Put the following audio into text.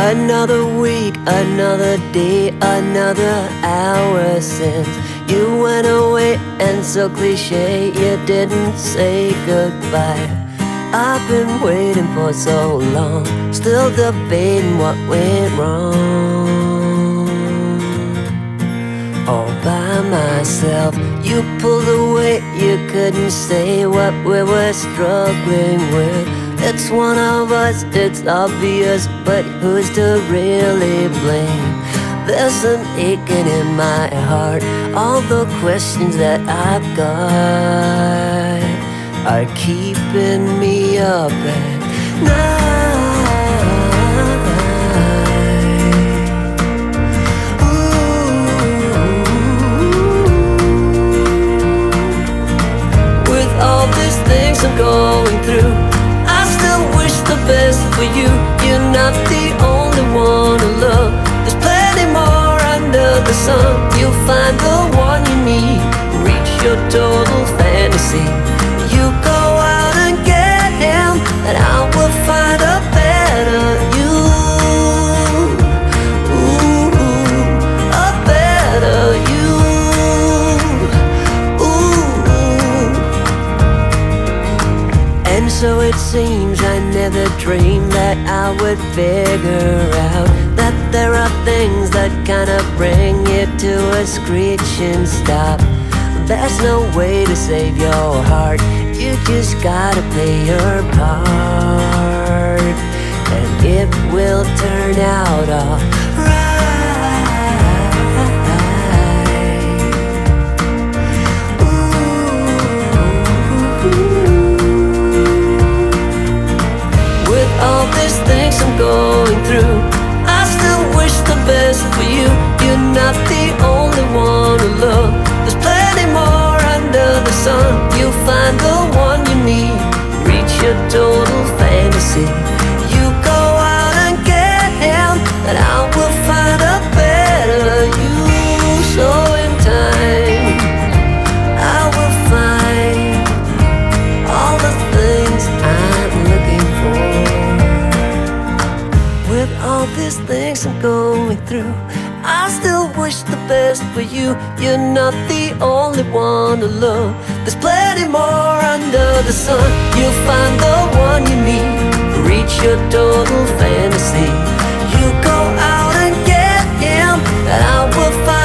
Another week, another day, another hour since you went away, and so cliche you didn't say goodbye. I've been waiting for so long, still debating what went wrong. All by myself, you pulled away, you couldn't say what we were struggling with. It's one of us, it's obvious, but who's to really blame? There's an aching in my heart, all the questions that I've got are keeping me up at night. Ooh. With all these things I'm going through, I still wish the best for you. You're not the only one to love. There's plenty more under the sun. You'll find the one you need, reach your total fantasy. You go out and get him, and I will find a better you. Ooh, a better you. Ooh. And so it seems I never dreamed that I would figure out that there are things that kinda bring you to a screeching stop. There's no way to save your heart, you just gotta play your part, and it will turn out all right. Ooh. With all these things I'm going through, I still wish the best for you. You're not the only one to love. There's plenty more under the sun. You'll find the one you need, reach your total fantasy. You go out and get him, and I will find a better you. So in time, I will find all the things I'm looking for. With all these things I'm going through, I still wish the best for you. You're not the only one to love. There's plenty more under the sun. You'll find the one you need, reach your total fantasy. You go out and get him, and I will find